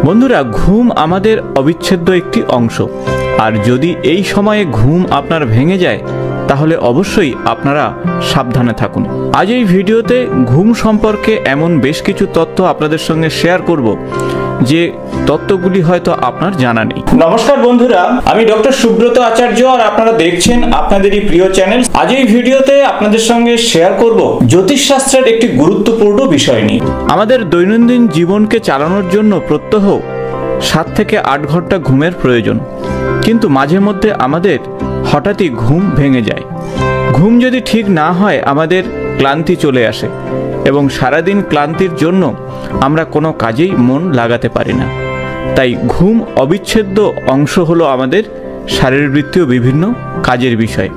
বন্ধুরা, ঘুম আমাদের অবিচ্ছেদ্য একটি অংশ। আর যদি এই সময়ে ঘুম আপনার ভেঙে যায় তাহলে অবশ্যই আপনারা সাবধানে থাকুন। আজ এই ভিডিওতে ঘুম সম্পর্কে এমন বেশ কিছু তথ্য আপনাদের সঙ্গে শেয়ার করব যে তথ্যগুলি হয়তো আপনার জানা নেই। নমস্কার বন্ধুরা, আমি ডক্টর সুব্রত আচার্য আর আপনারা দেখছেন আপনাদেরই প্রিয় চ্যানেল। আজ এই ভিডিওতে আপনাদের সঙ্গে শেয়ার করব জ্যোতিষশাস্ত্রের একটি গুরুত্বপূর্ণ বিষয় নিয়ে। আমাদের দৈনন্দিন জীবনকে চালানোর জন্য প্রত্যহ 7 থেকে 8 ঘন্টা ঘুমের প্রয়োজন, কিন্তু মাঝে মধ্যে আমাদের হঠাৎই ঘুম ভেঙে যায়। ঘুম যদি ঠিক না হয় আমাদের ক্লান্তি চলে আসে এবং সারাদিন ক্লান্তির জন্য আমরা কোনো কাজেই মন লাগাতে পারি না। তাই ঘুম অবিচ্ছেদ্য অংশ হলো আমাদের শারীরবৃত্তীয় বিভিন্ন কাজের বিষয়।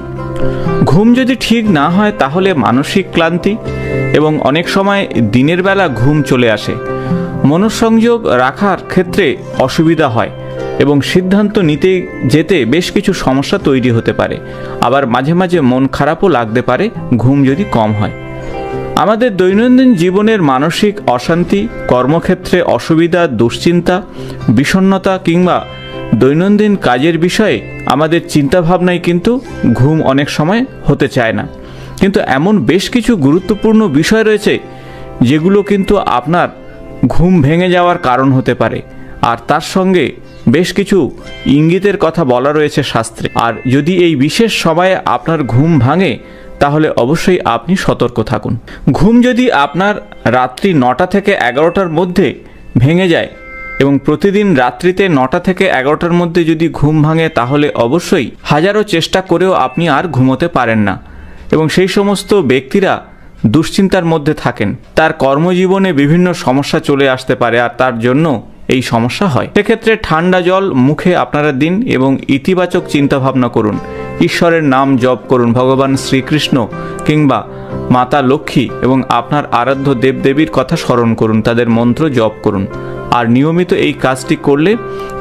ঘুম যদি ঠিক না হয় তাহলে মানসিক ক্লান্তি এবং অনেক সময় দিনের বেলা ঘুম চলে আসে, মনোসংযোগ রাখার ক্ষেত্রে অসুবিধা হয় এবং সিদ্ধান্ত নিতে যেতে বেশ কিছু সমস্যা তৈরি হতে পারে। আবার মাঝে মাঝে মন খারাপও লাগতে পারে ঘুম যদি কম হয়। আমাদের দৈনন্দিন জীবনের মানসিক অশান্তি, কর্মক্ষেত্রে অসুবিধা, দুশ্চিন্তা, বিষণ্ণতা কিংবা দৈনন্দিন কাজের বিষয়ে আমাদের চিন্তাভাবনায় কিন্তু ঘুম অনেক সময় হতে চায় না। কিন্তু এমন বেশ কিছু গুরুত্বপূর্ণ বিষয় রয়েছে যেগুলো কিন্তু আপনার ঘুম ভেঙে যাওয়ার কারণ হতে পারে, আর তার সঙ্গে বেশ কিছু ইঙ্গিতের কথা বলা রয়েছে শাস্ত্রে। আর যদি এই বিশেষ সময়ে আপনার ঘুম ভাঙে তাহলে অবশ্যই আপনি সতর্ক থাকুন। ঘুম যদি আপনার রাত্রি 9টা থেকে 11টার মধ্যে ভেঙে যায় এবং প্রতিদিন রাত্রিতে 9টা থেকে 11টার মধ্যে যদি ঘুম ভাঙে তাহলে অবশ্যই হাজারো চেষ্টা করেও আপনি আর ঘুমোতে পারেন না এবং সেই সমস্ত ব্যক্তিরা দুশ্চিন্তার মধ্যে থাকেন। তার কর্মজীবনে বিভিন্ন সমস্যা চলে আসতে পারে আর তার জন্য এই সমস্যা হয়। সেক্ষেত্রে ঠান্ডা জল মুখে আপনারা দিন এবং ইতিবাচক চিন্তাভাবনা করুন। ঈশ্বরের নাম জপ করুন, ভগবান শ্রীকৃষ্ণ কিংবা মাতা লক্ষ্মী এবং আপনার আরাধ্য দেবদেবীর কথা স্মরণ করুন, তাদের মন্ত্র জপ করুন। আর নিয়মিত এই কাজটি করলে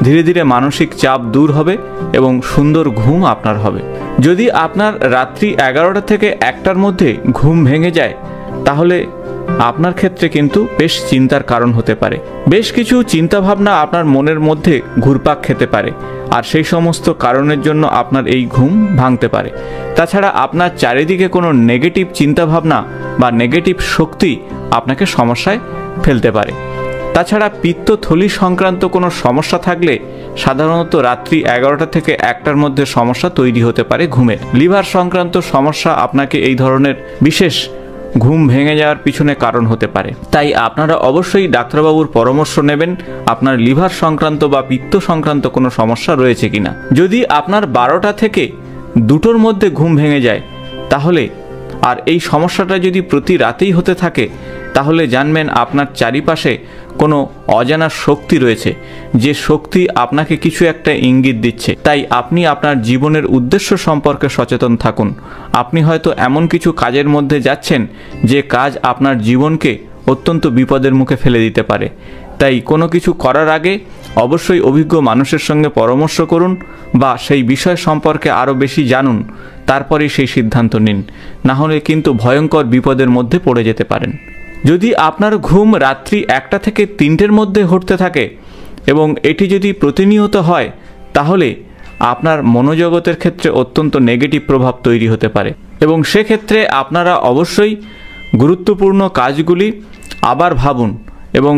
ধীরে ধীরে মানসিক চাপ দূর হবে এবং সুন্দর ঘুম আপনার হবে। যদি আপনার রাত্রি 11টা থেকে 1টার মধ্যে ঘুম ভেঙে যায় তাহলে আপনার ক্ষেত্রে কিন্তু বেশ চিন্তার কারণ হতে পারে। বেশ কিছু চিন্তাভাবনা আপনার মনের মধ্যে ঘুরপাক খেতে পারে আর সেই সমস্ত কারণের জন্য আপনার এই ঘুম ভাঙতে পারে। তাছাড়া আপনার চারিদিকে কোনো নেগেটিভ চিন্তাভাবনা বা নেগেটিভ শক্তি আপনাকে সমস্যায় ফেলতে পারে। তাছাড়া পিত্তথলি সংক্রান্ত কোনো সমস্যা থাকলে সাধারণত রাত্রি 11টা থেকে 1টার মধ্যে সমস্যা তৈরি হতে পারে ঘুমের। লিভার সংক্রান্ত সমস্যা আপনাকে এই ধরনের বিশেষ ঘুম ভেঙে যাওয়ার পিছনে কারণ হতে পারে। তাই আপনারা অবশ্যই ডাক্তারবাবুর পরামর্শ নেবেন আপনার লিভার সংক্রান্ত বা পিত্ত সংক্রান্ত কোনো সমস্যা রয়েছে কিনা। যদি আপনার 12টা থেকে 2টোর মধ্যে ঘুম ভেঙে যায় তাহলে, আর এই সমস্যাটা যদি প্রতি রাতেই হতে থাকে তাহলে জানবেন আপনার চারিপাশে কোনো অজানা শক্তি রয়েছে, যে শক্তি আপনাকে কিছু একটা ইঙ্গিত দিচ্ছে। তাই আপনি আপনার জীবনের উদ্দেশ্য সম্পর্কে সচেতন থাকুন। আপনি হয়তো এমন কিছু কাজের মধ্যে যাচ্ছেন যে কাজ আপনার জীবনকে অত্যন্ত বিপদের মুখে ফেলে দিতে পারে। তাই কোনো কিছু করার আগে অবশ্যই অভিজ্ঞ মানুষের সঙ্গে পরামর্শ করুন বা সেই বিষয় সম্পর্কে আরও বেশি জানুন, তারপরেই সেই সিদ্ধান্ত নিন। না হলে কিন্তু ভয়ঙ্কর বিপদের মধ্যে পড়ে যেতে পারেন। যদি আপনার ঘুম রাত্রি 1টা থেকে 3টের মধ্যে ঘটতে থাকে এবং এটি যদি প্রতিনিয়ত হয় তাহলে আপনার মনোজগতের ক্ষেত্রে অত্যন্ত নেগেটিভ প্রভাব তৈরি হতে পারে এবং সেক্ষেত্রে আপনারা অবশ্যই গুরুত্বপূর্ণ কাজগুলি আবার ভাবুন এবং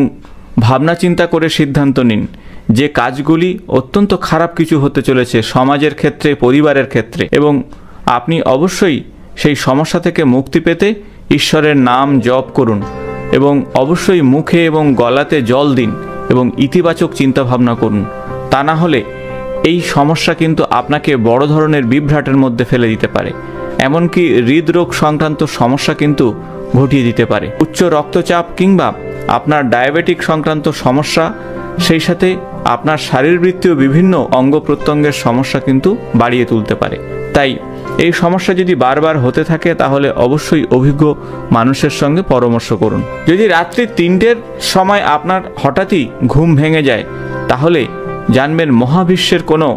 ভাবনা চিন্তা করে সিদ্ধান্ত নিন যে কাজগুলি অত্যন্ত খারাপ কিছু হতে চলেছে সমাজের ক্ষেত্রে, পরিবারের ক্ষেত্রে, এবং আপনি অবশ্যই সেই সমস্যা থেকে মুক্তি পেতে ঈশ্বরের নাম জপ করুন এবং অবশ্যই মুখে এবং গলাতে জল দিন এবং ইতিবাচক চিন্তাভাবনা করুন। তা না হলে এই সমস্যা কিন্তু আপনাকে বড় ধরনের বিভ্রাটের মধ্যে ফেলে দিতে পারে, এমনকি হৃদরোগ সংক্রান্ত সমস্যা কিন্তু ঘটিয়ে দিতে পারে। উচ্চ রক্তচাপ কিংবা আপনার ডায়াবেটিক সংক্রান্ত সমস্যা, সেই সাথে আপনার শারীরবৃত্তীয় বিভিন্ন অঙ্গ প্রত্যঙ্গের সমস্যা কিন্তু বাড়িয়ে তুলতে পারে। তাই এই সমস্যা যদি বারবার হতে থাকে তাহলে অবশ্যই অভিজ্ঞ মানুষের সঙ্গে পরামর্শ করুন। যদি রাত্রি 3টের সময় আপনার হঠাৎই ঘুম ভেঙে যায় তাহলে জানবেন মহাবিশ্বের কোনো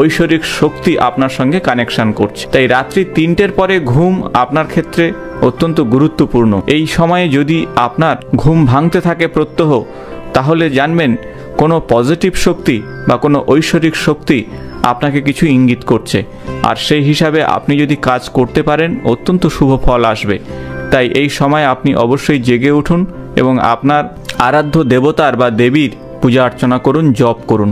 ঐশ্বরিক শক্তি আপনার সঙ্গে কানেকশন করছে। তাই রাত্রি 3টের পরে ঘুম আপনার ক্ষেত্রে অত্যন্ত গুরুত্বপূর্ণ। এই সময়ে যদি আপনার ঘুম ভাঙতে থাকে প্রত্যহ তাহলে জানবেন কোনো পজিটিভ শক্তি বা কোনো ঐশ্বরিক শক্তি আপনাকে কিছু ইঙ্গিত করছে, আর সেই হিসাবে আপনি যদি কাজ করতে পারেন অত্যন্ত শুভ ফল আসবে। তাই এই সময় আপনি অবশ্যই জেগে উঠুন এবং আপনার আরাধ্য দেবতার বা দেবীর পূজা অর্চনা করুন, জপ করুন।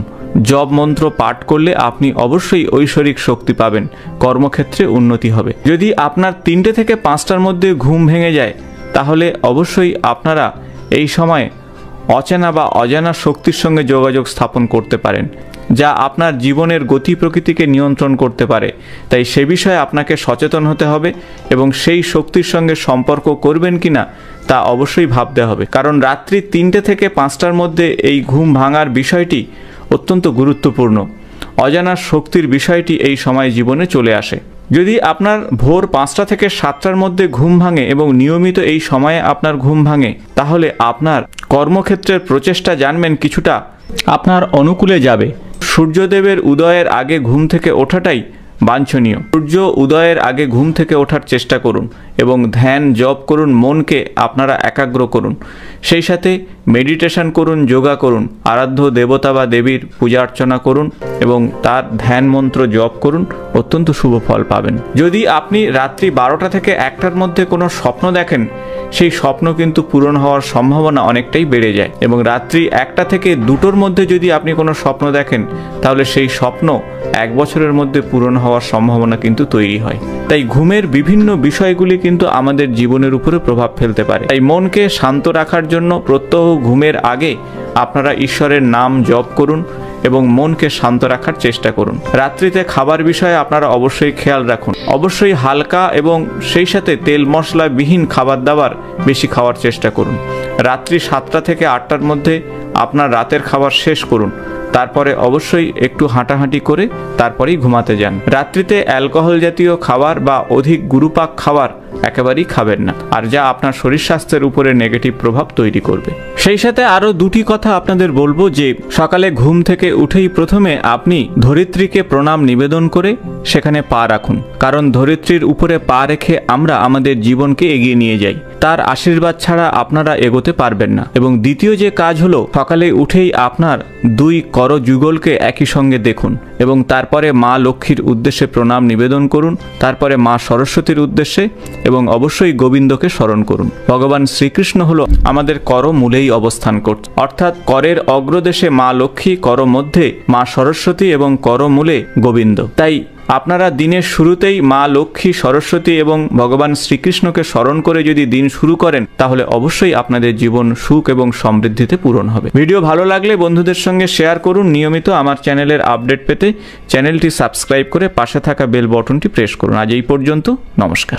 জপ মন্ত্র পাঠ করলে আপনি অবশ্যই ঐশ্বরিক শক্তি পাবেন, কর্মক্ষেত্রে উন্নতি হবে। যদি আপনার 3টে থেকে 5টার মধ্যে ঘুম ভেঙে যায় তাহলে অবশ্যই আপনারা এই সময় অচেনা বা অজানা শক্তির সঙ্গে যোগাযোগ স্থাপন করতে পারেন, যা আপনার জীবনের গতি প্রকৃতিকে নিয়ন্ত্রণ করতে পারে। তাই সে বিষয়ে আপনাকে সচেতন হতে হবে এবং সেই শক্তির সঙ্গে সম্পর্ক করবেন কিনা তা অবশ্যই ভাবতে হবে, কারণ রাত্রি 3টে থেকে 5টার মধ্যে এই ঘুম ভাঙার বিষয়টি অত্যন্ত গুরুত্বপূর্ণ। অজানা শক্তির বিষয়টি এই সময় জীবনে চলে আসে। যদি আপনার ভোর 5টা থেকে 7টার মধ্যে ঘুম ভাঙে এবং নিয়মিত এই সময়ে আপনার ঘুম ভাঙে, তাহলে আপনার কর্মক্ষেত্রের প্রচেষ্টা জানবেন কিছুটা আপনার অনুকূলে যাবে। সূর্যদেবের উদয়ের আগে ঘুম থেকে ওঠাটাই বাঞ্ছনীয়। সূর্য উদয়ের আগে ঘুম থেকে ওঠার চেষ্টা করুন এবং ধ্যান জপ করুন, মনকে আপনারা একাগ্র করুন। সেই সাথে মেডিটেশন করুন, যোগা করুন, আরাধ্য দেবতা বা দেবীর পূজা অর্চনা করুন এবং তার ধ্যান মন্ত্র জপ করুন, অত্যন্ত শুভ ফল পাবেন। যদি আপনি রাত্রি 12টা থেকে 1টার মধ্যে কোনো স্বপ্ন দেখেন, সেই স্বপ্ন কিন্তু পূরণ হওয়ার সম্ভাবনা অনেকটাই বেড়ে যায়। এবং রাত্রি 1টা থেকে 2টোর মধ্যে যদি আপনি কোনো স্বপ্ন দেখেন, তাহলে সেই স্বপ্ন 1 বছরের মধ্যে পূরণ হওয়ার সম্ভাবনা কিন্তু তৈরি হয়। তাই ঘুমের বিভিন্ন বিষয়গুলি কিন্তু আমাদের জীবনের উপরে প্রভাব ফেলতে পারে। তাই মনকে শান্ত রাখার জন্য প্রত্যহ ঘুমের আগে আপনারা ঈশ্বরের নাম জপ করুন এবং মনকে শান্ত রাখার চেষ্টা করুন। রাত্রিতে খাবার বিষয়ে আপনারা অবশ্যই খেয়াল রাখুন। অবশ্যই হালকা এবং সেই সাথে তেল মশলা বিহীন খাবার দাবার বেশি খাওয়ার চেষ্টা করুন। রাত্রি 7টা থেকে 8টার মধ্যে আপনার রাতের খাবার শেষ করুন। তারপরে অবশ্যই একটু হাঁটাহাঁটি করে তারপরেই ঘুমাতে যান। রাত্রিতে অ্যালকোহল জাতীয় খাবার বা অধিক গুরুপাক খাবার একেবারেই খাবেন না, আর যা আপনার শরীর স্বাস্থ্যের উপরে নেগেটিভ প্রভাব তৈরি করবে। সেই সাথে আরও 2টি কথা আপনাদের বলবো যে সকালে ঘুম থেকে উঠেই প্রথমে আপনি ধরিত্রীকে প্রণাম নিবেদন করে সেখানে পা রাখুন, কারণ ধরিত্রীর উপরে পা রেখে আমরা আমাদের জীবনকে এগিয়ে নিয়ে যাই। তার আশীর্বাদ ছাড়া আপনারা এগোতে পারবেন না। এবং দ্বিতীয় যে কাজ হলো, সকালে উঠেই আপনার 2 করযুগলকে একই সঙ্গে দেখুন এবং তারপরে মা লক্ষ্মীর উদ্দেশ্যে প্রণাম নিবেদন করুন, তারপরে মা সরস্বতীর উদ্দেশ্যে এবং অবশ্যই গোবিন্দকে স্মরণ করুন। ভগবান শ্রীকৃষ্ণ হলো আমাদের করমূলেই অবস্থান করছে, অর্থাৎ করের অগ্রদেশে মা লক্ষ্মী, কর মধ্যে মা সরস্বতী এবং করমূলে গোবিন্দ। তাই আপনারা দিনের শুরুতেই মা লক্ষ্মী, সরস্বতী এবং ভগবান শ্রীকৃষ্ণকে স্মরণ করে যদি দিন শুরু করেন, তাহলে অবশ্যই আপনাদের জীবন সুখ এবং সমৃদ্ধিতে পূরণ হবে। ভিডিও ভালো লাগলে বন্ধুদের সঙ্গে শেয়ার করুন। নিয়মিত আমার চ্যানেলের আপডেট পেতে চ্যানেলটি সাবস্ক্রাইব করে পাশে থাকা বেল বটনটি প্রেস করুন। আজ এই পর্যন্ত, নমস্কার।